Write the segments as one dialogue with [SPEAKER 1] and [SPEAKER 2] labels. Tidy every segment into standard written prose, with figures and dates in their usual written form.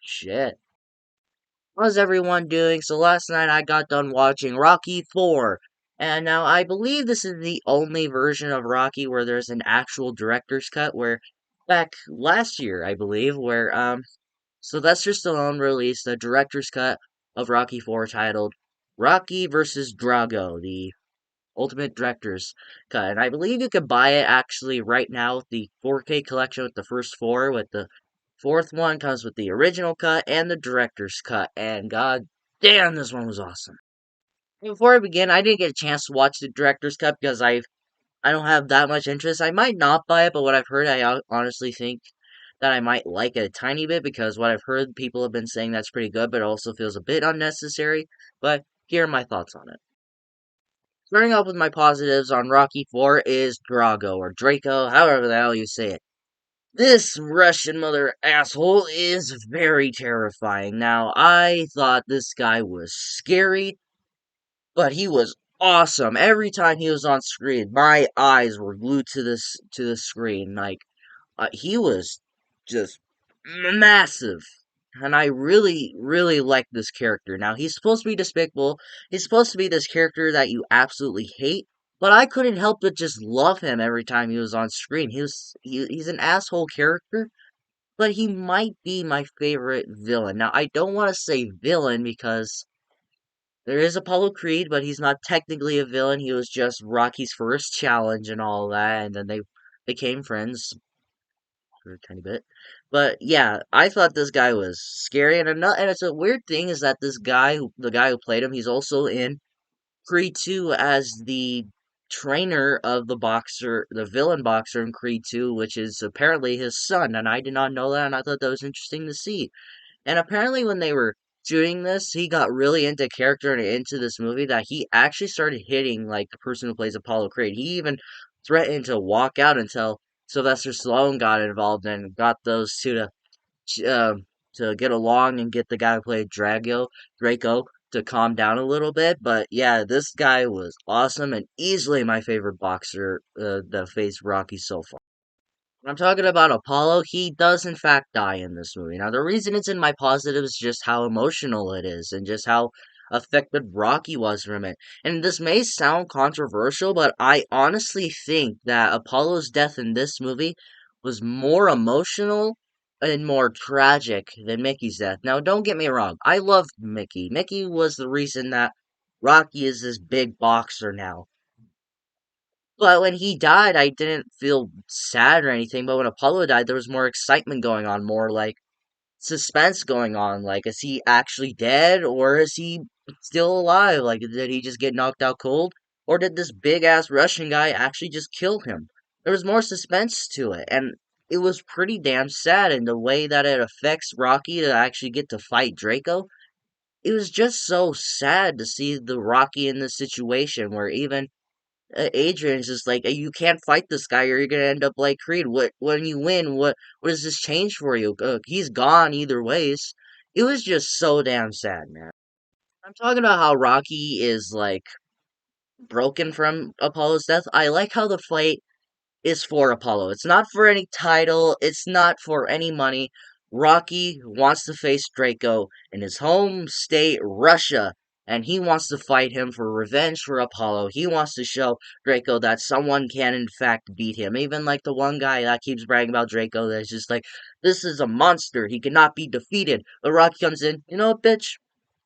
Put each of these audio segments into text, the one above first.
[SPEAKER 1] Shit. How's everyone doing? So last night I got done watching Rocky 4. And now I believe this is the only version of Rocky where there's an actual director's cut where back last year, I believe, where Sylvester Stallone released a director's cut of Rocky 4 titled Rocky vs. Drago, the Ultimate Director's Cut. And I believe you can buy it actually right now with the 4K collection with the first four, with the fourth one comes with the original cut and the director's cut. And god damn, this one was awesome. Before I begin, I didn't get a chance to watch the director's cut because I don't have that much interest. I might not buy it, but what I've heard, I honestly think that I might like it a tiny bit because what I've heard people have been saying that's pretty good, but it also feels a bit unnecessary. But here are my thoughts on it. Starting off with my positives on Rocky 4 is Drago, or Draco, however the hell you say it. This Russian mother asshole is very terrifying. Now, I thought this guy was scary, but he was awesome. Every time he was on screen, my eyes were glued to the screen. Like, he was just massive. And I really, really like this character. Now, he's supposed to be despicable. He's supposed to be this character that you absolutely hate. But I couldn't help but just love him every time he was on screen. He's an asshole character, but he might be my favorite villain. Now, I don't want to say villain because there is Apollo Creed, but he's not technically a villain. He was just Rocky's first challenge and all that, and then they became friends for a tiny bit. But yeah, I thought this guy was scary, and it's a weird thing is that the guy who played him, he's also in Creed 2 as the trainer of the villain boxer in Creed 2, which is apparently his son, and I did not know that, and I thought that was interesting to see. And apparently, when they were shooting this, he got really into character and into this movie that he actually started hitting like the person who plays Apollo Creed. He even threatened to walk out until Sylvester Stallone got involved and got those two to get along and get the guy who played Draco to calm down a little bit. But yeah, this guy was awesome and easily my favorite boxer that faced Rocky so far. When I'm talking about Apollo, he does in fact die in this movie. Now, the reason it's in my positives is just how emotional it is and just how affected Rocky was from it. And this may sound controversial, but I honestly think that Apollo's death in this movie was more emotional and more tragic than Mickey's death. Now, don't get me wrong, I love Mickey. Mickey was the reason that Rocky is this big boxer now. But when he died, I didn't feel sad or anything. But when Apollo died, there was more excitement going on, more like suspense going on. Like, is he actually dead or is he still alive? Like, did he just get knocked out cold? Or did this big ass Russian guy actually just kill him? There was more suspense to it. And it was pretty damn sad in the way that it affects Rocky to actually get to fight Draco. It was just so sad to see the Rocky in this situation where even Adrian's just like, you can't fight this guy or you're gonna end up like Creed. When you win, what does this change for you? He's gone either ways. It was just so damn sad, man. I'm talking about how Rocky is like broken from Apollo's death. I like how the fight is for Apollo. It's not for any title, it's not for any money. Rocky wants to face Draco in his home state, Russia, and he wants to fight him for revenge for Apollo. He wants to show Draco that someone can, in fact, beat him. Even like the one guy that keeps bragging about Draco that's just like, this is a monster. He cannot be defeated. But Rocky comes in, you know what, bitch?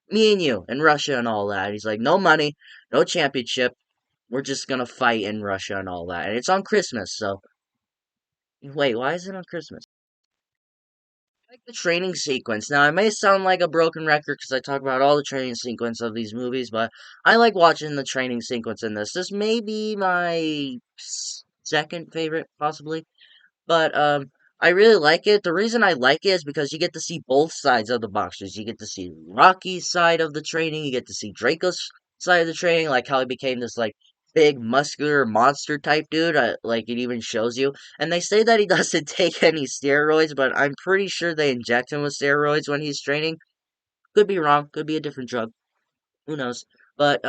[SPEAKER 1] Me and you in Russia and all that. He's like, no money, no championship. We're just gonna fight in Russia and all that. And it's on Christmas, so wait, why is it on Christmas? I like the training sequence. Now, it may sound like a broken record because I talk about all the training sequence of these movies, but I like watching the training sequence in this. This may be my second favorite, possibly, but I really like it. The reason I like it is because you get to see both sides of the boxers. You get to see Rocky's side of the training. You get to see Draco's side of the training, like how he became this like big muscular monster type dude. Like it even shows you. And they say that he doesn't take any steroids, but I'm pretty sure they inject him with steroids when he's training. Could be wrong. Could be a different drug. Who knows? But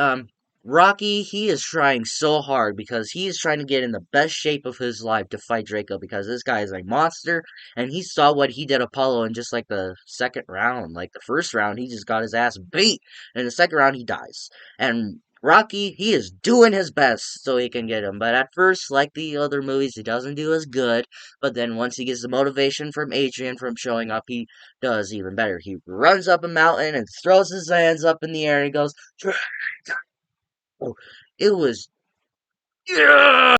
[SPEAKER 1] Rocky, he is trying so hard because he is trying to get in the best shape of his life to fight Draco because this guy is a monster and he saw what he did Apollo in just like the second round. Like the first round, he just got his ass beat. And in the second round, he dies. And Rocky, he is doing his best so he can get him. But at first, like the other movies, he doesn't do as good. But then once he gets the motivation from Adrian from showing up, he does even better. He runs up a mountain and throws his hands up in the air and he goes, oh, it was yeah.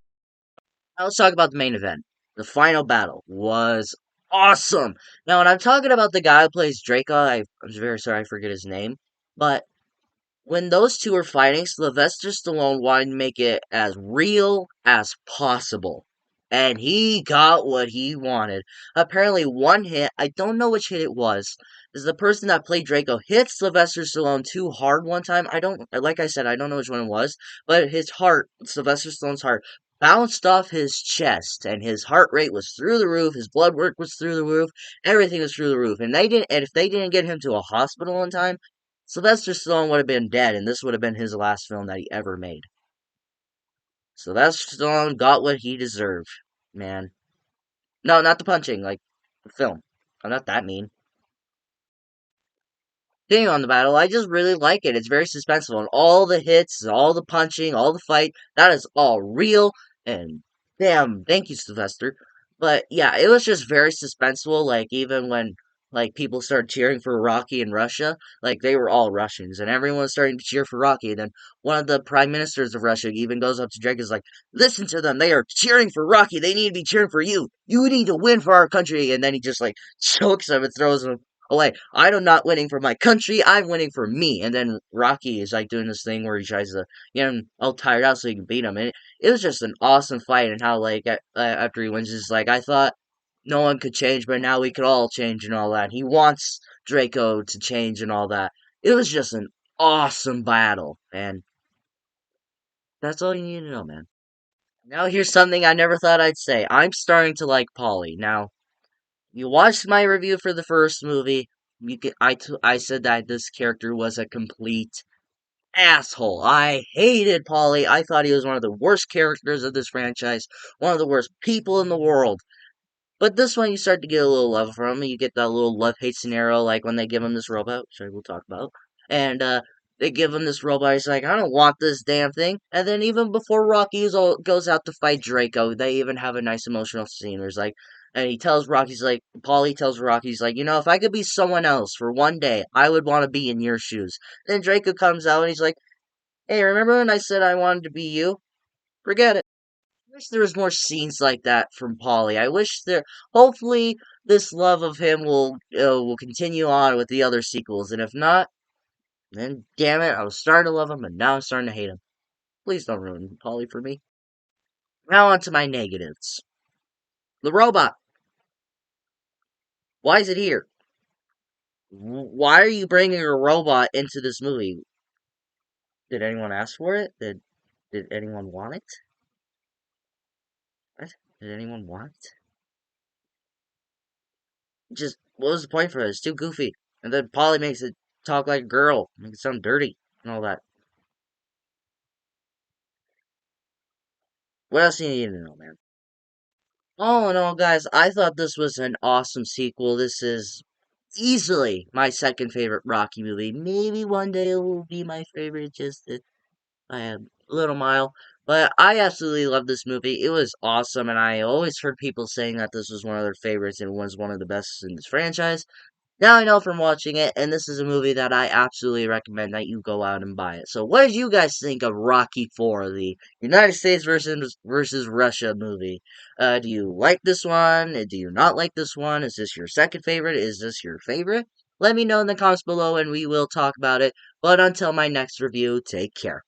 [SPEAKER 1] Now let's talk about the main event. The final battle was awesome. Now, when I'm talking about the guy who plays Draco, I'm very sorry I forget his name, but when those two were fighting, Sylvester Stallone wanted to make it as real as possible. And he got what he wanted. Apparently, one hit, I don't know which hit it was, is the person that played Draco hit Sylvester Stallone too hard one time. Like I said, I don't know which one it was, but his heart, Sylvester Stallone's heart, bounced off his chest, and his heart rate was through the roof, his blood work was through the roof, everything was through the roof. And if they didn't get him to a hospital in time, Sylvester Stallone would have been dead, and this would have been his last film that he ever made. Sylvester Stallone got what he deserved, man. No, not the punching, like the film. I'm not that mean. Staying on the battle, I just really like it. It's very suspenseful, and all the hits, all the punching, all the fight, that is all real. And damn, thank you, Sylvester. But yeah, it was just very suspenseful. Like even when like people started cheering for Rocky in Russia, like they were all Russians, and everyone was starting to cheer for Rocky. And then one of the prime ministers of Russia even goes up to Drake and is like, "Listen to them. They are cheering for Rocky. They need to be cheering for you. You need to win for our country." And then he just like chokes him and throws him away. I'm not winning for my country. I'm winning for me. And then Rocky is like doing this thing where he tries to get him all tired out so he can beat him. And it was just an awesome fight. And how like after he wins, he's like, I thought no one could change, but now we could all change and all that. He wants Draco to change and all that. It was just an awesome battle, and that's all you need to know, man. Now here's something I never thought I'd say. I'm starting to like Polly. Now, you watched my review for the first movie. I said that this character was a complete asshole. I hated Polly. I thought he was one of the worst characters of this franchise, one of the worst people in the world. But this one, you start to get a little love from him. You get that little love hate scenario, like when they give him this robot, which I will talk about. And they give him this robot. He's like, I don't want this damn thing. And then even before goes out to fight Draco, they even have a nice emotional scene where he's like, and he tells Rocky's like, Paulie tells Rocky's like, if I could be someone else for one day, I would want to be in your shoes. Then Draco comes out and he's like, hey, remember when I said I wanted to be you? Forget it. Wish there was more scenes like that from Polly. I wish there. Hopefully, this love of him will continue on with the other sequels, and if not, then damn it, I was starting to love him, and now I'm starting to hate him. Please don't ruin Polly for me. Now on to my negatives. The robot. Why is it here? Why are you bringing a robot into this movie? Did anyone ask for it? Did anyone want it? What? Did anyone want it? Just what was the point for it? It's too goofy. And then Polly makes it talk like a girl, make it sound dirty and all that. What else do you need to know, man? All in all, guys, I thought this was an awesome sequel. This is easily my second favorite Rocky movie. Maybe one day it will be my favorite, just by a little mile. But I absolutely love this movie. It was awesome, and I always heard people saying that this was one of their favorites and was one of the best in this franchise. Now I know from watching it, and this is a movie that I absolutely recommend that you go out and buy it. So, what did you guys think of Rocky 4, the United States versus Russia movie? Do you like this one? Do you not like this one? Is this your second favorite? Is this your favorite? Let me know in the comments below, and we will talk about it. But until my next review, take care.